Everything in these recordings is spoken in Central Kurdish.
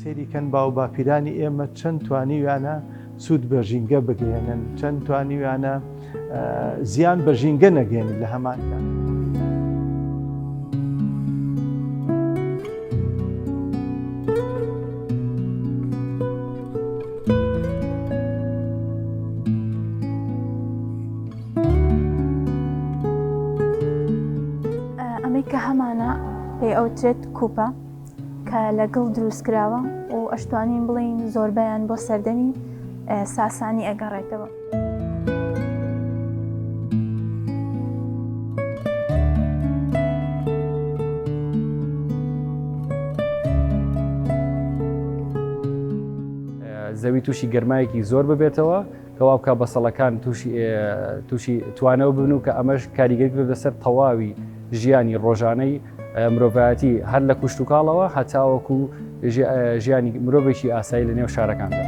سێریکەن باو باپیرانی ئێمە چەند توانیویانە سوود بە ژینگە بگەێنن، چەند توانیویانە زیان بە ژینگە نەگەێنن لە هەمان کات. ئەمەی کە هەمانە پێی ئەوترێت کوپە کە لەگەڵ دروستکراوە و ئەشتوانین بڵین زۆربەیان بۆ سەردەمی ساسانی ئەگەڕێتەوە. زەوی تووشی گەرمایەکی زۆر ببێتەوە کەوا بکە بەسەڵەکان تووشی توانەوە ببن و کە ئەمەش کاریگەری کردو لەسەر تەواوی ژیانی ڕۆژانەی مرۆڤایەتی هەر لە کوشت و کاڵەوە هەتاوەکو ژیانی مرۆڤێکی ئاسایی لە نێو شارەکاندا.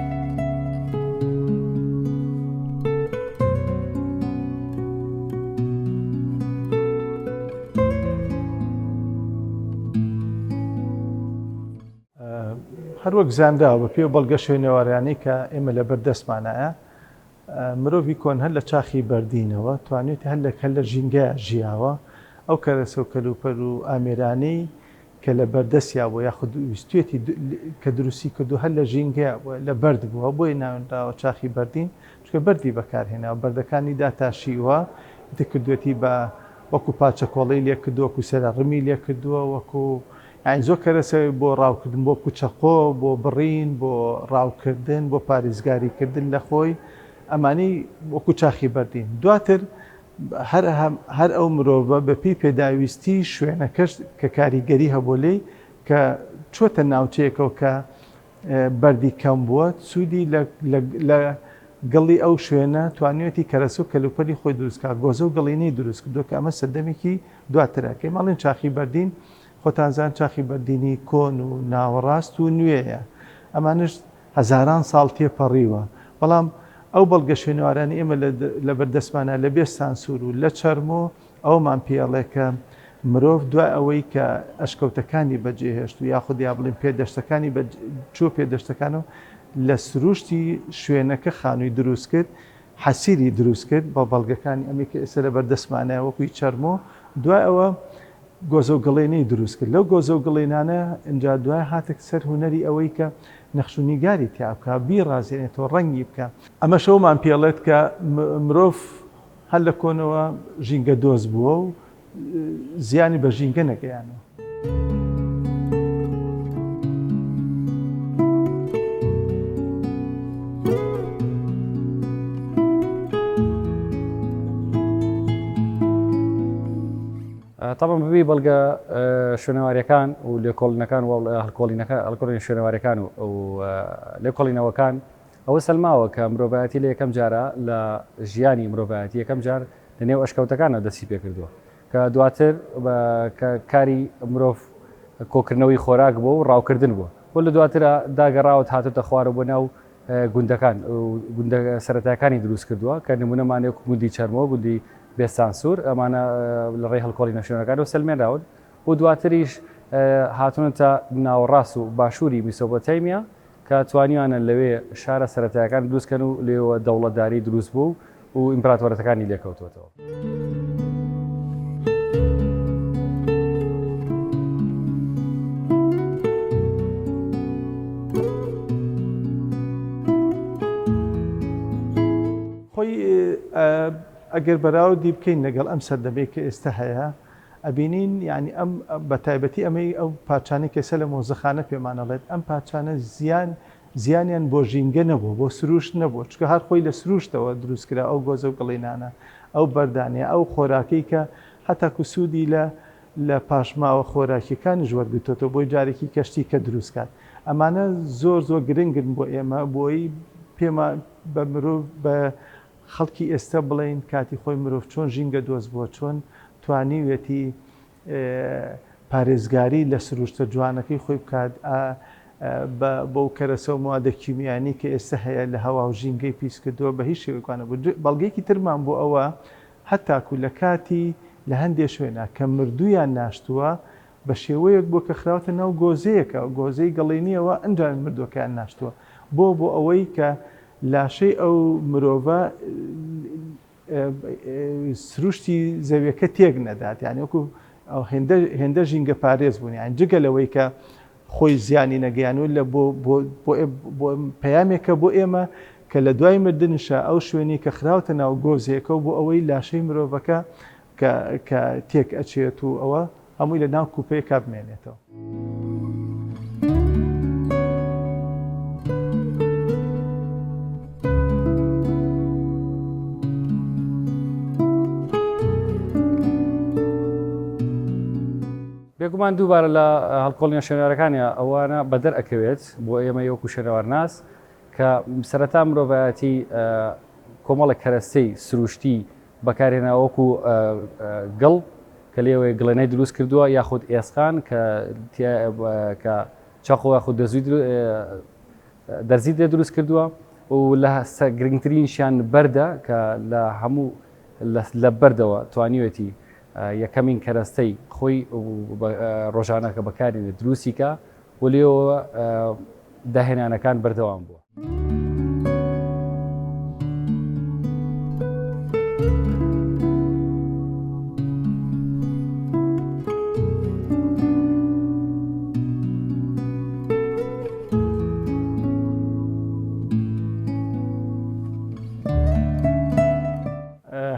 هەروەک زانراوە بە پێ بەڵگە شوێنەوەرانی کە ئێمە لە بەردەستمانایە مرۆڤی کۆن هەر لە چاخی بەردینەوە توانێت هەر لە ژینگە ژیاوە ئەو کەرەسە و کەلوپەر و ئامێرانەی کە لە بەردەستیا بۆ یاخود ویستێتی کە دروستی کردو هەر لە ژینگە لە بەرد بووە بۆی ناوێنراوە چاخی بەردین چکە بەردی بەکارهێناوە بەردەکانی داتاشیوە کردوێتی بە وەکو پاچە کۆڵی لێ کردووە وەکو سەرڕمی لێ کردووە وەکو یان زۆر کەرەسەوەی بۆ ڕاوکردن بۆ کوچەقۆ بۆ بڕین بۆ ڕاوکردن بۆ پارێزگاریکردن لە خۆی ئەمانەی وەکو چاخی بەردین. دواتر هەر ئەو مرۆڤە بەپی پێداویستی شوێنەکەش کە کاریگەری هەبوو لێی کە چۆتە ناوچەیەکەوە کە بەردی کەم بووە سوودی لە گەڵی ئەو شوێنە توانێتی کەرەسە و کەلوپەری خۆی دروستکە گۆزە و گەڵینەی دروست کردو کە ئەمە سەردەمێکی دواترەکەی ماڵین چاخی بەردین خۆتانزان چاخی بەردینی کۆن و ناوەڕاست و نوێیە ئەمانش هەزاران ساڵ تێپەڕیوە بەڵام ئەو بەڵگە شوێنەوارانی ئێمە لە بەردەستمانە لە بێستان سوور و لە چەرمۆ ئەومان پێڵێکە مرۆڤ دوای ئەوەی کە ئەشکەوتەکانی بەجێهێشت و یاخود یا بڵین پێدەشتەکانی چوو پێدەشتەکانەوە لە سروشتی شوێنەکە خانووی دروست کرد حەسیری دروست کرد بە بەڵگەکانی ئەمی کە ئێستا لە بەردەستمانە وەکوی چەرمۆ دوای ئەوە گۆزە و گڵێنەی دروست کرد لەو گۆزە و گڵێنانە ئەجا دوای هاتێک سەر هوەری ئەوەی کە نەخشونیگاری تیا بکە بیڕازێنێتەوە ڕەنگی بکە ئەمە شەومان پێڵێت کە مرۆڤ هەر لە کۆنەوە ژینگە دۆز بووە و زیانی بە ژینگە نەگەیانەوە. طبعا ببی بەڵگە شوێنەوارەکان و لێکۆڵینەکان و هەڵکۆڵین شوێنەوارەکان و لێکۆڵینەوەکان ئەوە سەلماوە کە مرۆڤایەتی لە یەکەم جارە لە ژیانی مرۆڤایەتی یەکەم جار لە نێو ئەشکەوتەکانە دەستی پێ کردووە کە دواتر کاری مرۆڤ کۆکردنەوەی خۆراک بووە و ڕاوکردن بووە بۆ لە دواترە داگەڕاوت هاتوتە خوارە بۆ ناو گوندەکان گوندە سەرەتایەکانی دروست کردووە کە نمونەمانێک گوندی چەرمۆ گوندی بێستان سوور ئەمانە لە ڕێی هەڵکۆڵینە شوێنەکان و سلمێنراون و دواتریش هاتوونەتە ناوەڕاست و باشووری میسۆپۆتامیا کە توانیوانە لەوێ شارە سەرەتایەکان دروستکەن و لێوە دەوڵەتداری دروست بوو و ئیمپراتۆرەتەکانی لێکەوتوەتەوە. ئەگەر بەراوردی بکەین لەگەڵ ئەم سەردەمەی کە ئێستا هەیە ئەبینین ینی ئەم بە تایبەتی ئەمەی ئەو پارچانەی کەسە لە مۆزەخانە پێمانەڵێت ئەم پارچانە زیانیان بۆ ژینگە نەبووە بۆ سروشت نەبووە چکە هەر خۆی لە سروشتەوە دروستکرا ئەو گۆزە و گڵینانە ئەو بەردانەیە ئەو خۆراکەی کە هەتاکو سوودی لە پاشماوە خۆراکیەکانی ژوەرگتۆتەوە بۆی جارێکی کەشتی کە دروستکات ئەمانە زۆر گرنگن بۆ ئێمە بۆی پێمە بە مرۆڤ بە خەڵکی ئێستا بڵین کاتی خۆی مرۆڤ چۆن ژینگە دۆست بووە چۆن توانیوێتی پارێزگاری لە سروشتە جوانەکەی خۆی بکات بۆ کەرەسە و موادە کیمیانی کە ئێستا هەیە لە هەوا و ژینگەی پیس کردووە بە هیچ شێوەیەکوانە بوو. بەڵگەیەکی ترمان بۆ ئەوە هەتاکو لە کاتی لە هەندێک شوێنە کە مردویان ناشتووە بە شێوەیەک بۆ کە خراوەتە ناو گۆزەیەکە گۆزەی گەڵێنیەوە ئەنجان مردوەکەیان ناشتووە بۆ ئەوەی کە لاشەی ئەو مرۆڤە سروشتی زەویەکە تێک نەدات یعنی وەکو هێندە ژینگە پارێز بوون یان جگە لەوەی کە خۆی زیانی نەگەیانوە لە بۆ پەیامێکە بۆ ئێمە کە لە دوای مردنشە ئەو شوێنی کە خراوەتە ناو گۆزێکە و بۆ ئەوەی لاشەی مرۆڤەکە کە تێک ئەچێت و ئەوە هەمووی لە ناو کوپەیە کابمێنێتەوە. بێگومان دووبارە لە هەڵکۆڵینە شوێنەوەرەکانیە ئەوانە بەدەر ئەکەوێت بۆ ئێمە یەکو شوێنەوەرناس کە سەرەتا مرۆڤایەتی کۆمەڵە کەرەستەی سروشتی بەکارهێناوەکو گڵ کە لێوەیە گڵێنەی دروست کردووە یاخود ئێسخان کە چاقۆ یاخود دەرزی لێ دروست کردووە و لە گرنگترینشیان بەردە کە لە هەموو لە بەردەوە توانیوێتی یەکەمین کەرەستەی خۆی ڕۆژانە کە بەکارێنێ دروستیکە و لێەوە داهێنانەکان بەردەوام بووە.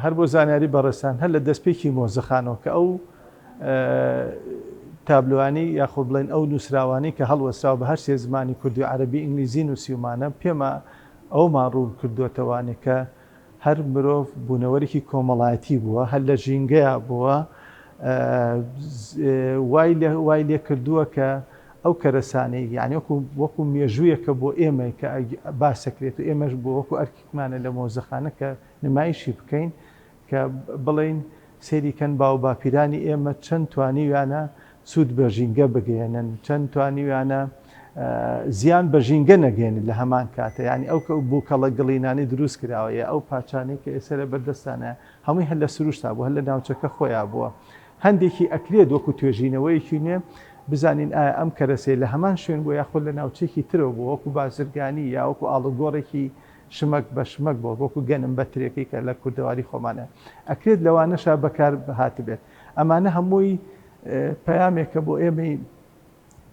هەر بۆ زانیاری بەڕێستان هەر لە دەستپێکی مۆزەخانەوە کە ئەو تابلوانی یاخۆ بڵێن ئەو نووسراوانی کە هەڵوەستراوە بە هەر سێ زمانی کوردی و عەرەبی ئینگلیزی نووسیومانە پێمە ئەومان ڕوون کردوێتەوانێ کە هەر مرۆڤ بوونەوەرێکی کۆمەڵایەتی بووە هەر لە ژینگەیە بووە وای لێ کردووە کە ئەو کەرەسانەی یعنی وەکو مێژوویەکە بۆ ئێمە کە باسەکرێت و ئێمەش بۆ وەکو ئەرکێکمانە لە مۆزەخانە کە نمایشی بکەین کە بڵێن سێریکەن باو باپیرانی ئێمە چەند توانیویانە سوود بە ژینگە بگەێنن چەند توانیویانە زیان بە ژینگە نەگەێنن لە هەمان کاتە ینی ئەو بوو کەڵە گڵینانی دروست کراوەیە ئەو پاچانەی کە ئێستا لە بەردەستانە هەمووی هەر لە سروشتا بوو هەر لە ناوچەکە خۆیان بووە هەندێکی ئەکرێت وەکو توێژینەوەیکی نوێ بزانین ئایا ئەم کەرەسێ لە هەمان شوێن بۆ یاخۆ لە ناوچێکی ترەوە بوو وەکو بازرگانی یا وەکو ئاڵوگۆڕێکی شمەک بە شمەک بۆ وەکو گەنم بەترێکی کە لە کوردەواری خۆمانە ئەکرێت لەوانەشا بەکار هاتبێت ئەمانە هەمووی پەیامێکە بۆ ئێمەی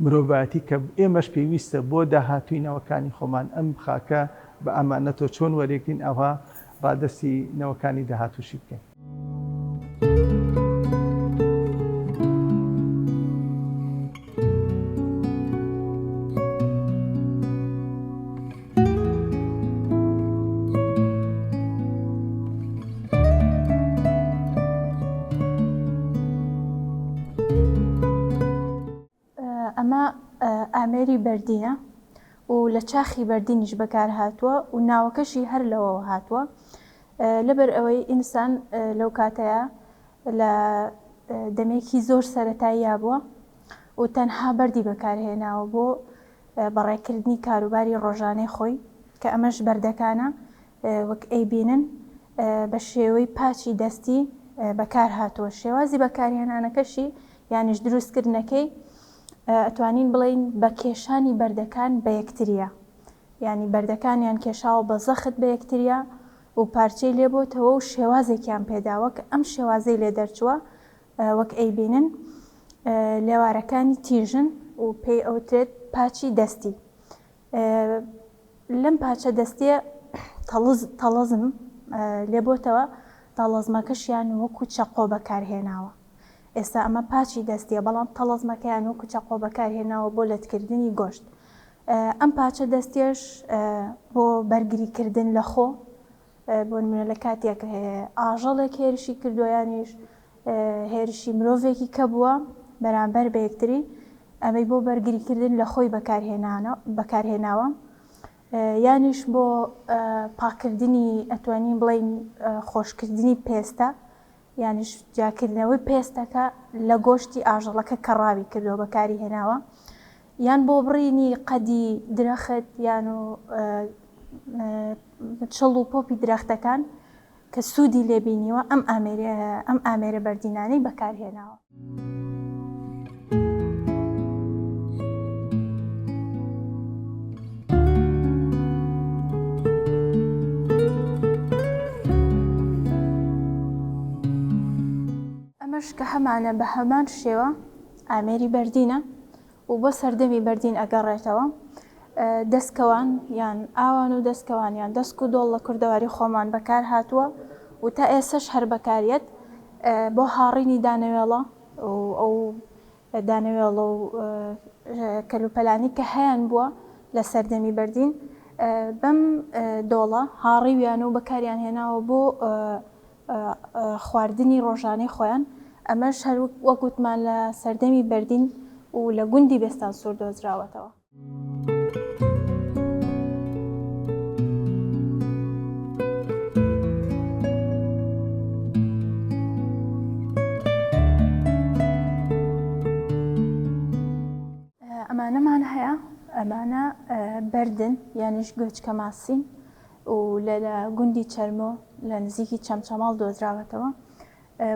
مرۆڤایەتی کە ئێمەش پێویستە بۆ داهاتووی نەوەکانی خۆمان ئەم خاکە بە ئەمانەتۆ چۆن وەرێگرین ئەوها ڕادەستی نەوەکانی داهاتووشی بکەین. ئەمە ئامێری بەردینە و لە چاخی بەردینیش بەکار هاتووە و ناوەکەشی هەر لەوەوە هاتووە لەبەر ئەوەی ئینسان لەو کاتەیە لە دەمێکی زۆر سەرەتاییە بووە و تەنها بەردی بەکارهێناوە بۆ بەڕێکردنی کاروباری ڕۆژانەی خۆی کە ئەمەش بەردەکانە وەک ئەیبینن بە شێوەی پاچی دەستی بەکار هاتووە شێوازی بەکارهێنانەکەشی یانیش دروستکردنەکەی ئەتوانین بڵین بە کێشانی بەردەکان بە یەکتریە ینی بەردەکانیان کێشاوە بە زەخت بە یەکتریە و پارچەی لێبۆتەوە و شێوازێکیان پێداوە کە ئەم شێوازەی لێ دەرچووە وەک ئەیبینن لێوارەکانی تیژن و پێی ئەوترێت پاچی دەستی لەم پاچە دەستیە تەڵەزم لێبۆتەوە تەڵەزمەکەشیان وەکو چەقۆ بەکارهێناوە ئێستا ئەمە پاچی دەستیە بەڵام تەڵەزمەکەیان وەکو چەقۆ بەکارهێناوە بۆ لەتکردنی گۆشت ئەم پاچە دەستێش بۆ بەرگریکردن لە خۆ بۆ نمونە لە کاتێک ئاژەڵێک هێرشی کردویانیش هێرشی مرۆڤێکی کە بووە بەرامبەر بە یەکتری ئەمەی بۆ بەرگریکردن لە خۆی بەکارهێناوە یانیش بۆ پاکردنی ئەتوانین بڵین خۆشکردنی پێستە یانیش جاکردنەوەی پێستەکە لە گۆشتی ئاژەڵەکە کە ڕاوی کردەوە بەکاری هێناوە یان بۆ بڕینی قەدی درەخت یان و چڵ و پۆپی درەختەکان کە سوودی لێبینیوە ئەم ئامێرە بەردینانەی بەکارهێناوە. ئەمەش کە هەمانە بە هەمان شێوە ئامێری بەردینە و بۆ سەردەمی بەردین ئەگەڕێتەوە. دەستکەوان یان ئاوان و دەستکەوان یان دەست و دۆڵ لە کوردەواری خۆمان بەکار هاتووە و تا ئێسش هەر بەکارێت بۆ هاڕینی دانەوێڵە ئەو دانەوێڵە و کەلوپەلانی کە هەیەن بووە لە سەردەمی بەردین بەم دۆڵە هاڕیویان و بەکاریان هێناوە بۆ خواردنی ڕۆژانەی خۆیان. ئەمەش هەر وەکوتمان لە سەردەمی بەردین و لە گوندی بێستان سوور دۆزراوەتەوە. ئەمانەمان هەیە، ئەمانە بەردن یانیش گۆچکە ماسین و لە گوندی چەرمۆ لە نزیکی چەمچەماڵ دۆزراوەتەوە.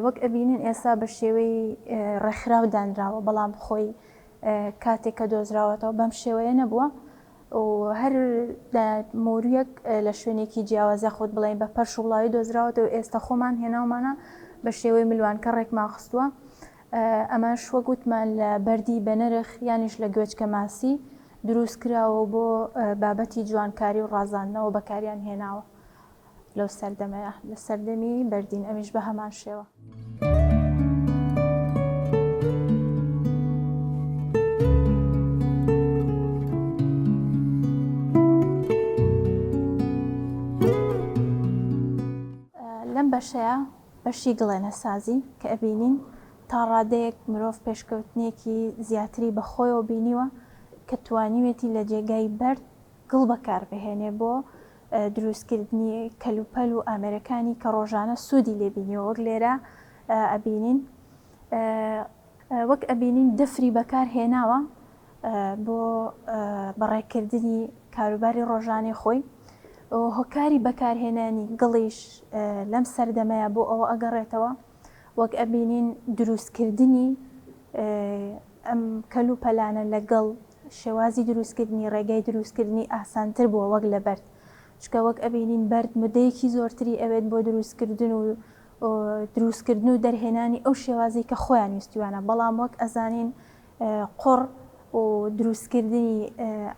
وەک ئەبینن ئێستا بە شێوەی ڕێکخراو دانراوە، بەڵام خۆی کاتێک کە دۆزراوەتەوە بەم شێوەیە نەبووە و هەر مۆریەک لە شوێنێکی جیاوازە خۆت بڵێن بە پەرش و وڵاوی دۆزراوەتەوە و ئێستا خۆمان هێناومانە بە شێوەی ملوانکە ڕێکمان خستووە. ئەمەش وەگوتمان لە بەردی بە نرخ یانیش لە گوێچکە ماسی دروست کراوە بۆ بابەتی جوانکاری و ڕازاندنەوە بەکاریان هێناوە لەو سەردەمەیە لە سەردەمی بەردین. ئەمیش بە هەمان شێوە. لەم بەشەیە بەشی گڵێنە سازی کە ئەبینین تا ڕادەیەک مرۆڤ پێشکەوتنێکی زیاتری بەخۆیەوە بینیوە کە توانیوێتی لە جێگای بەرد گڵ بەکار بهێنێ بۆ دروستکردنی کەلوپەل و ئامێرەکانی کە ڕۆژانە سوودی لێبینیەوە. وەک لێرە ئەبینین وەک ئەبینین دەفری بەکار هێناوە بۆ بەڕێکردنی کاروباری ڕۆژانەی خۆی. هۆکاری بەکارهێنانی گڵیش لەم سەردەمەیە بۆ ئەوە ئەگەڕێتەوە. وەک ئەبینین دروستکردنی ئەم کەلوپەلانە لەگەڵ شێوازی دروستکردنی ڕێگای دروستکردنی ئاسانتر بووە وەک لە بەرد، چکە وەک ئەبینین بەرد مدەیەکی زۆرتری ئەوێت بۆ دروستکردن و دەرهێنانی ئەو شێوازی کە خۆیان ویستوانە. بەڵام وەک ئەزانین قڕ و دروستکردنی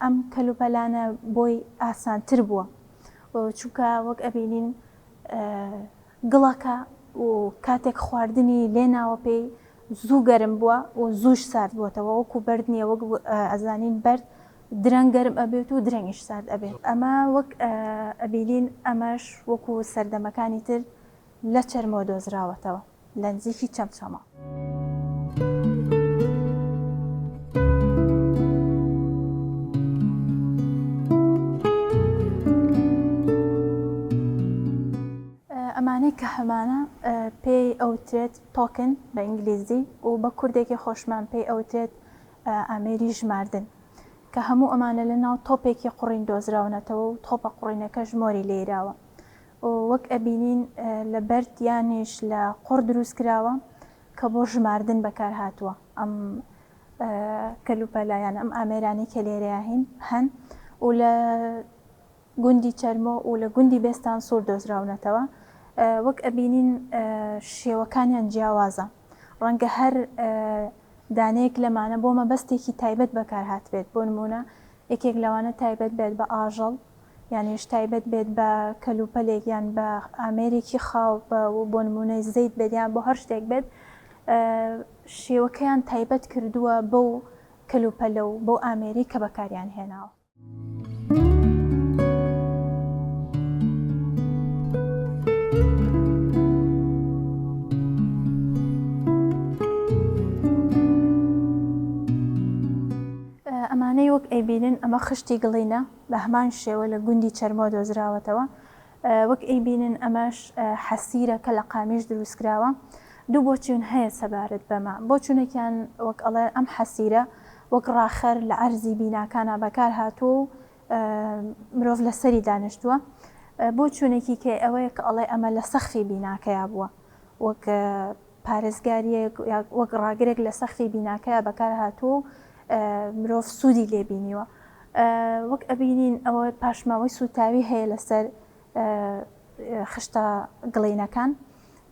ئەم کەلوپەلانە بۆی ئاسانتر بووە، چونکە وەک ئەبینین گڵەکە و کاتێک خواردنی لێناوە پێی زوو گەرم بووە و زووش سارد بووەتەوە. وەکو بەرد نییە، وەک ئەزانین بەرد درەنگ گەرم ئەبێت و درەنگیش سارد ئەبێت. ئەمە وەک ئەبینین ئەمەش وەکو سەردەمەکانی تر لە چەرمۆ دۆزراوەتەوە لە نزیکی چەمچەمە. ئەمانەی کە هەمانە پێی ئەوترێت تۆکن بە ئینگلیزی و بە کوردێکی خۆشمان پێی ئەوترێت ئامێری ژماردن، کە هەموو ئەمانە لە ناو تۆپێکی قوڕین دۆزراونەتەوە و تۆپە قوڕینەکە ژمۆری لێراوە. وەک ئەبینین لە بەرد یانیش لە قوڕ دروست کراوە کە بۆ ژماردن بەکار هاتووە. ئەم کەلوپەلایان ئەم ئامێرانی کە لێرەیە هەن و لە گوندی چەرمۆ و لە گوندی بێستان سوور دۆزراونەتەوە. وەک ئەبینین شێوەکانیان جیاوازە، ڕەنگە هەر دانەیەک لەمانە بۆ مەبەستێکی تایبەت بەکار هاتبێت. بۆ نمونە یەکێک لەوانە تایبەت بێت بە ئاژەڵ، یانیش تایبەت بێت بە کەلوپەلێک یان بە ئامێرێکی خاو بۆ نمونەی زەیت بێت یان بۆ هەر شتێک بێت. شێوەکەیان تایبەت کردووە بەو کەلوپەلە و بۆ ئامێری کە بەکاریان هێناوە. ئەمانەی وەک ئەیبینن ئەمە خشتی گڵینە بە هەمان شێوە لە گوندی چەرمۆ دۆزراوەتەوە. وەک ئەیبینن ئەمەش حەسیرە کە لە قامیش دروستکراوە. دوو بۆچوون هەیە سەبارەت بەمە. بۆچوونێکیان وەک ئەڵێ ئەم حەسیرە وەک ڕاخەر لە ئەرزی بیناکانە بەکار هاتووە و مرۆڤ لەسەری دانیشتووە. بۆچوونێکی کە ئەوەیە کە ئەڵێ ئەمە لە سەخفی بیناکەیە بووە، وەک پارێزگاریەک وەک ڕاگرێک لە سەخفی بیناکەیە بەکار هاتووە و مرۆڤ سوودی لێبینیوە. وەک ئەبینین ئەوە پاشماوەی سوتاوی هەیە لەسەر خشتە گڵینەکان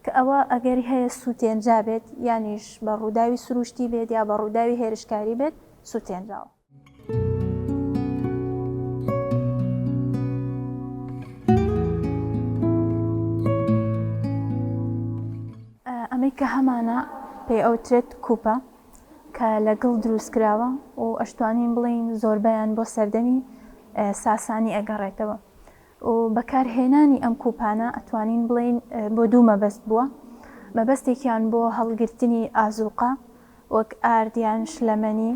کە ئەوە ئەگەری هەیە سووتێنجا بێت یانیش بە ڕووداوی سروشتی بێت یا بە ڕووداوی هێرشکاری بێت سووتێنراوە. ئەمەی کە هەمانە پێی ئەوترێت کوپە کە لەگەڵ دروستکراوە و ئەشتوانین بڵین زۆربەیان بۆ سەردەمی ساسانی ئەگەڕێتەوە و بەکارهێنانی ئەم کوپانە ئەتوانین بڵین بۆ دوو مەبەست بووە. مەبەستێکیان بۆ هەڵگرتنی ئازوقە وەک ئاردیان شلەمەنی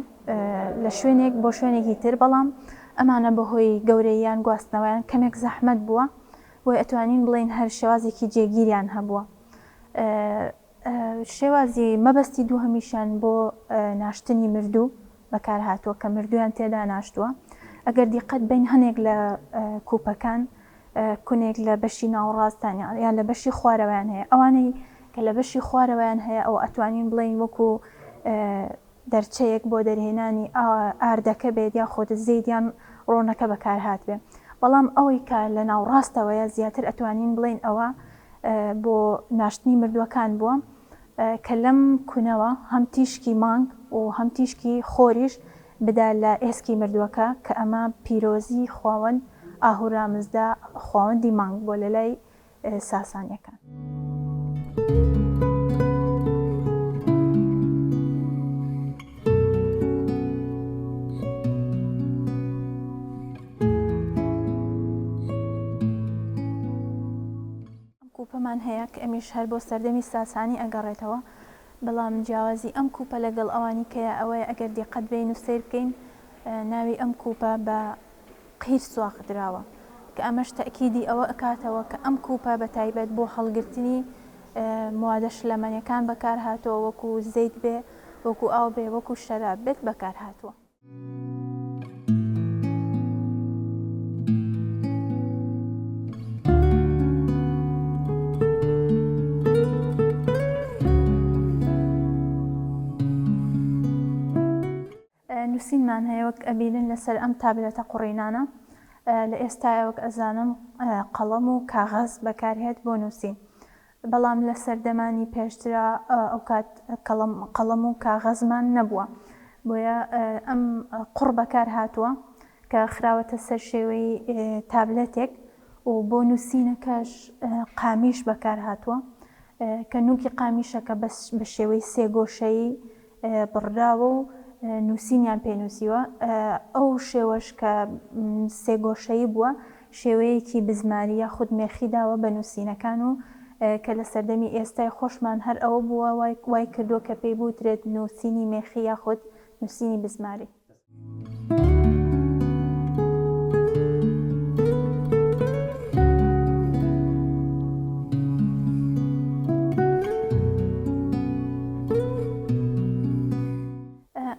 لە شوێنێک بۆ شوێنێکی تر، بەڵام ئەمانە بەهۆی گەورەیان گواستنەوەیان کەمێک زەحمەت بووە بۆی ئەتوانین بڵین هەر شێوازێکی جێگیریان هەبووە. شێوازی مەبەستی دوو هەمیشان بۆ ناشتنی مردوو بەکار هاتووە کە مردویان تێدا ناشتووە. ئەگەر دیقەت بین هەنێک لە کوپەکان کونێک لە بەشی ناوەڕاستانیان یان لە بەشی خوارەوەیان هەیە، ئەوانەی کە لە بەشی خوارەوەیان هەیە ئەو ئەتوانین بڵین وەکو دەرچەیەک بۆ دەرهێنانی ئاردەکە بێت یا خۆت زەیدیان ڕۆنەکە بەکار هات بێ. بەڵام ئەوەی کە لە ناوڕاستەوەیە زیاتر ئەتوانین بڵین ئەوە بۆ ناشتنی مردووەکان بووە کە لەم کونەوە هەم تیشکی مانگ و هەم تیشکی خۆریش بدا لە ئێسکی مردووەکە کە ئەمە پیرۆزی خواوەند ئاهورامزدا خواوەندی مانگ بۆ لە لای ساسانیەکان. کوپەمان هەیە کە ئەمیش هەر بۆ سەردەمی ساسانی ئەگەڕێتەوە، بەڵام جیاوازی ئەم کوپە لەگەڵ ئەوانی کەیە ئەوەیە ئەگەر دیقەت بین و سیر بکەین ناوی ئەم کوپە بە قیر سواختراوە کە ئەمەش تەکیدی ئەوە ئەکاتەوە کە ئەم کوپە بە تایبەت بۆ هەڵگرتنی موادە شلەمەنیەکان بەکار هاتووە، وەکو زەیت بێ، وەکو ئاو بێ، وەکو شەراب بێت بەکار هاتووە. نووسینمان هەیە وەک ئەبینن لەسەر ئەم تابلێتە قوڕینانە لە ئێستایە وەک ئەزانم قەڵەم و کاغەز بەکارهێت بۆ نووسین، بەڵام لە سەردەمانی پێشترا ئەو کات قەڵەم و کاغەزمان نەبووە، بۆیە ئەم قوڕ بەکار هاتووە کە خراوەتە سەر شێوەی تابلێتێک و بۆ نووسینەکەش قامیش بەکار هاتووە کە نووکی قامیشەکە بە شێوەی سێگۆشەیی بڕراوە و نووسینیان پێنووسیوە. ئەو شێوەش کە سێگۆشەیی بووە شێوەیەکی بزماری یا خود مێخیداوە بە نووسینەکان و کە لە سەردەمی ئێستای خۆشمان هەر ئەوە بووە وای کردووە کە پێی بوترێت نووسینی مێخی یا خود نووسینی بزماری.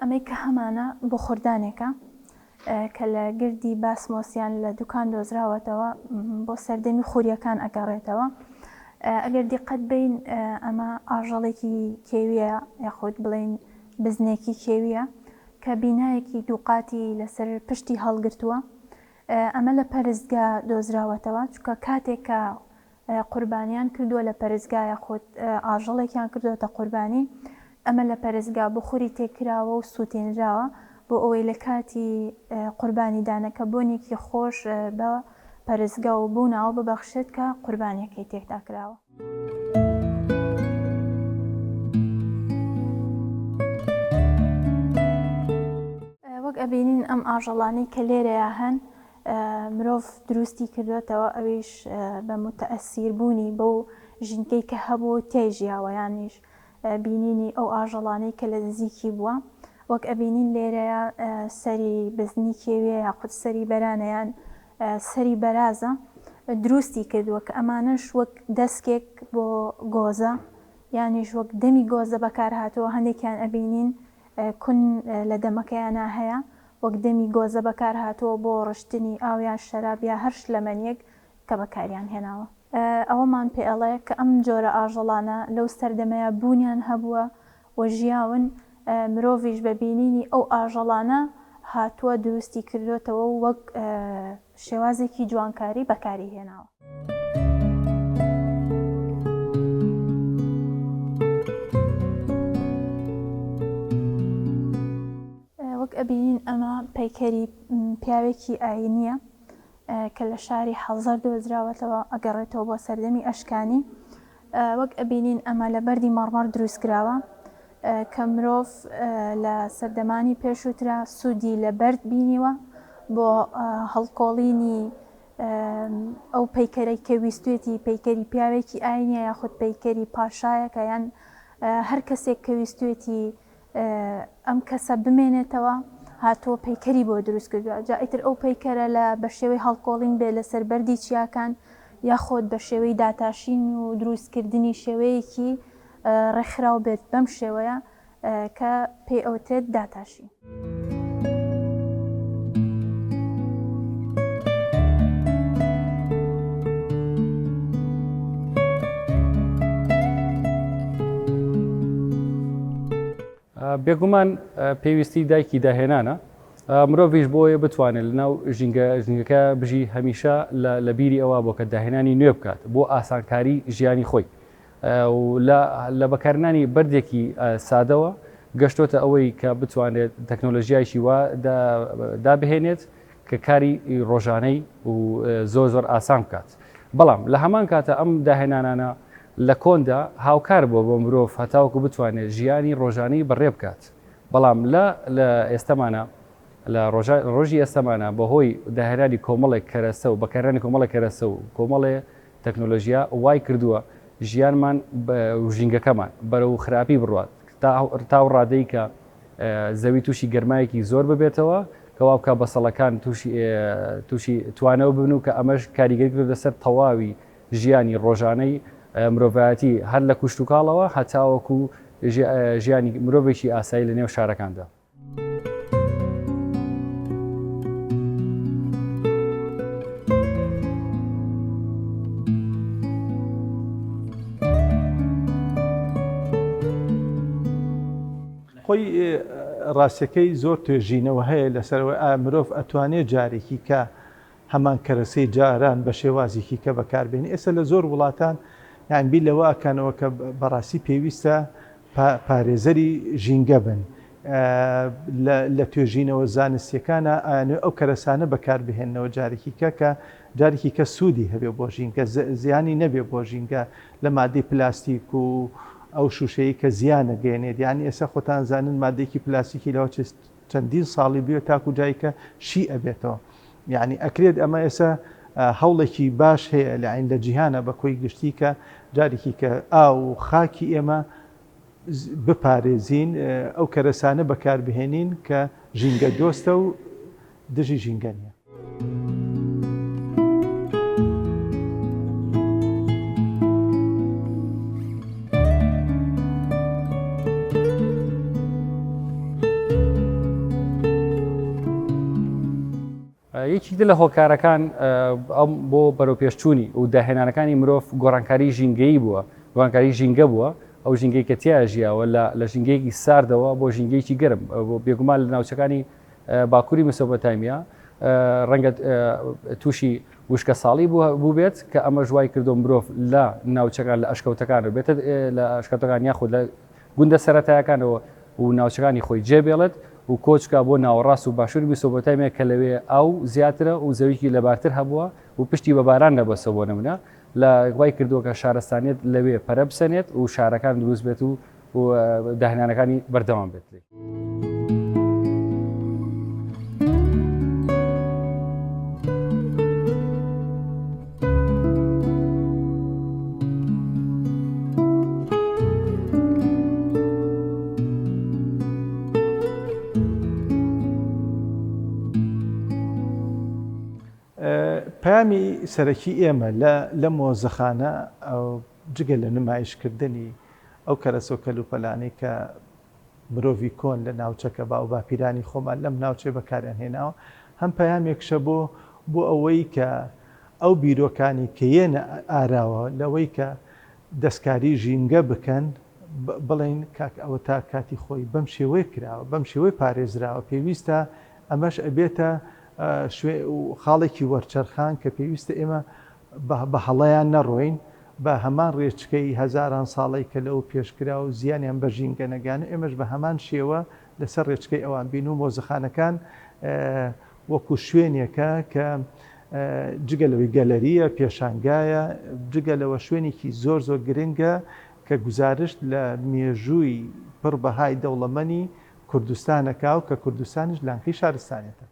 ئەمەی کە هەمانە بۆ خوردانێکە کە لە گردی باسمۆسیان لە دوکان دۆزراوەتەوە بۆ سەردەمی خوریەکان ئەگەڕێتەوە. ئەگەر دیقەت بین ئەمە ئاژەڵێکی کێویە یاخود بڵین بزنێکی کێویە کە بینایەکی دووقاتی لەسەر پشتی هەڵگرتووە. ئەمە لە پەرستگا دۆزراوەتەوە چونکە کاتێک کە قوربانیان کردووە لە پەرستگا یاخود ئاژەڵێکیان کردووەتە قوربانی، ئەمە لە پەرستگا بخوری تێکراوە و سووتێنراوە بۆ ئەوەی لە کاتی قوربانیدانەکە بۆنێکی خۆش بە پەرستگا و بوو ناوە ببەخشێت کە قوربانیەکەی تێکدا کراوە. وەک ئەبینین ئەم ئاژەڵانەی کە لێرەیە هەن مرۆڤ دروستی کردوێتەوە، ئەویش بە متەئەسیربوونی بەو ژینگەی کە هەبوو تێژیاوە، یانیش بینینی ئەو ئاژەڵانەی کە لە نزیکی بووە. وەک ئەبینین لێرەیە سەری بزنی کێویە یاخود سەری بەرانەیان سەری بەرازە دروستی کردووە کە ئەمانش وەک دەستێک بۆ گۆزە یانیش وەک دەمی گۆزە بەکار هاتەوە. هەندێکیان ئەبینین کون لە دەمەکەیانە هەیە وەک دەمی گۆزە بەکار هاتەوە بۆ ڕشتنی ئاویان شەراب یا هەر شلەمەنیەک کە بەکاریان هێناوە. ئەوەمان پێ ئەڵێ کە ئەم جۆرە ئاژەڵانە لەو سەردەمەیە بوونیان هەبووە و ژیاون، مرۆڤیش بە بینینی ئەو ئاژەڵانە هاتووە دروستی کردوێتەوە و وەک شێوازێکی جوانکاری بەکاری هێناوە. وەک ئەبینین ئەمە پەیکەری پیاوێکی ئاینیە کە لە شاری حەڵزەر دۆزراوەتەوە ئەگەڕێتەوە بۆ سەردەمی ئەشکانی. وەک ئەبینین ئەمە لە بەردی مەڕمەڕ دروستکراوە کە مرۆڤ لە سەردەمانی پێشووترا سوودی لە بەرد بینیوە بۆ هەڵکۆڵینی ئەو پەیکەرەی کە ویستوێتی پەیکەری پیاوێکی ئاینیە یاخود پەیکەری پاشایەکە یان هەر کەسێک کە ویستوێتی ئەم کەسە بمێنێتەوە هاتووە پەیکەری بۆ دروست کردووە. جا ئیتر ئەو پەیکەرە بە شێوەی هەڵکۆڵین بێ لەسەر بەردی چیاکان یاخۆت بە شێوەی داتاشین و دروستکردنی شێوەیەکی ڕێکخراو بێت بەم شێوەیە کە پێی ئەوترێت داتاشی. بێگومان پێویستی دایکی داهێنانە مرۆڤیش بۆیە بتوانێت لەناو ژینگەکە بژی هەمیشە لە بیری ئەوە بۆ کە داهێنانی نوێ بکات بۆ ئاسانکاری ژیانی خۆی و لە بەکارهێنانی بەردێکی سادەوە گەشتۆتە ئەوەی کە بتوانێت تەکنۆلۆژیایشی وا دابهێنێت کە کاری ڕۆژانەی و زۆر ئاسان بکات. بەڵام لە هەمان کاتە ئەم داهێنانانە لە کۆندا هاوکار بۆ مرۆڤ هەتاوەکو بتوانێت ژیانی ڕۆژانەی بەڕێ بکات. بەڵام لە ئێستامانە لە ڕۆژی ئێستامانە بەهۆی داهێنانی کۆمەڵێک کەرەسە و بەکارهێنانی کۆمەڵێک کەرەسە و کۆمەڵێ تەکنۆلۆژیا وای کردووە ژیانمان ژینگەکەمان بەرەو خراپی بڕوات تا ڕادەی کە زەوی تووشی گەرمایەکی زۆر ببێتەوە کەوا بکە بەسەڵەکان تووشی توانەوە ببن و کە ئەمەش کاریگەری کرد لەسەر تەواوی ژیانی ڕۆژانەی مرۆڤایەتی هەر لە کوشت و کاڵەوە هەتاوەکو ژیانی مرۆڤێکی ئاسایی لە نێو شارەکاندا. خۆی ڕاستیەکەی زۆر توێژینەوە هەیە لەسەرەوەی مرۆڤ ئەتوانێت جارێکی کە هەمان کەرەسەی جاران بە شێوازێکی کە بەکاربێنی. ئێستا لە زۆر وڵاتان یان بی لەوە ئەکەنەوە کە بەڕاستی پێویستە پارێزەری ژینگە بن لە توێژینەوە زانستیەکانە ئەو کەرەسانە بەکاربهێنەوە جارێکی کە سوودی هەبێ بۆ ژینگە زیانی نەبێ بۆ ژینگە لە مادەی پلاستیک و ئەو شوشەیە کە زیانە گەێنێت. یانی ئێستا خۆتان زانن مادەیەکی پلاستیکی لەوە چەندین ساڵی بێ تاکو جایکە شی ئەبێتەوە. یعنی ئەکرێت ئەمە ئێستا هەوڵێکی باش هەیە لە عین لە جیهانە بە کۆی گشتی کە جارێکی کە ئاو و خاکی ئێمە بپارێزین ئەو کەرەسانە بەکاربهێنین کە ژینگە دۆستە و دژی ژینگە نیە. یەکی لە هۆکارەکان بۆ بەرەوپێشچوونی و داهێنانەکانی مرۆڤ گۆڕانکاری ژینگەیی بووە گۆڕانکاری ژینگە بووە ئەو ژینگەی کە تیا ژیاوە لە ژینگەیەکی ساردەوە بۆ ژینگەیەکی گەرم بێگومان لە ناوچەکانی باکووری مەسۆپۆتامیا ڕەنگە تووشی وشکە ساڵی بوو بێت کە ئەمە ژوای کردو مرۆڤ لە ناوچەکان لە ئەشکەوتەکان بێتە لە ئەشکەوتەکان یاخود لە گوندە سەرەتایەکانەوە و ناوچەکانی خۆی جێبێڵێت و کۆچکە بۆ ناوەڕاست و باشووری مەسۆپۆتامیا کە لەوێ ئەو زیاترە و زەویکی لەبارتر هەبووە و پشتی بە باران نەبەسەوە بۆ نمونە لە وای کردووە کە شارستانیت لەوێ پەرە بسەنێت و شارەکان دروست بێت و داهێنانەکانی بەردەوام بێت. پامی سەرەکی ئێمە لە مۆزەخانە جگە لە نمایشکردنی ئەو کەرەسە و کەلوپەلانەی کە مرۆڤی کۆن لە ناوچەکە با و باپیرانی خۆمان لەم ناوچێ بەکاریان هێناوە هەم پەیامێکشە بۆ ئەوەی کە ئەو بیرۆکانی کە یێنە ئاراوە لەوەی کە دەستکاری ژینگە بکەن بڵێن کاک ئەوە تا کاتی خۆی بەم شێوەی کراوە بەم شێوەی پارێزراوە پێویستە ئەمەش ئەبێتە خاڵێکی وەرچەرخان کە پێویستە ئێمە بە هەڵەیان نەڕۆین بە هەمان ڕێچکەی هەزاران ساڵی کە لەو پێشکرا و زیانیان بە ژینگە نەگانە ئێمەش بە هەمان شێوە لەسەر ڕێچکەی ئەوان بین و مۆزەخانەکان وەکو شوێنێکە کە جگە لەوەی گەلەریە پێشانگایە جگە لەوە شوێنێکی زۆر زۆر گرنگە کە گزارش لە مێژووی پڕ بەهای دەوڵەمەنی کوردستانەکە و کە کوردستانیش لانکەی شارستانێتە.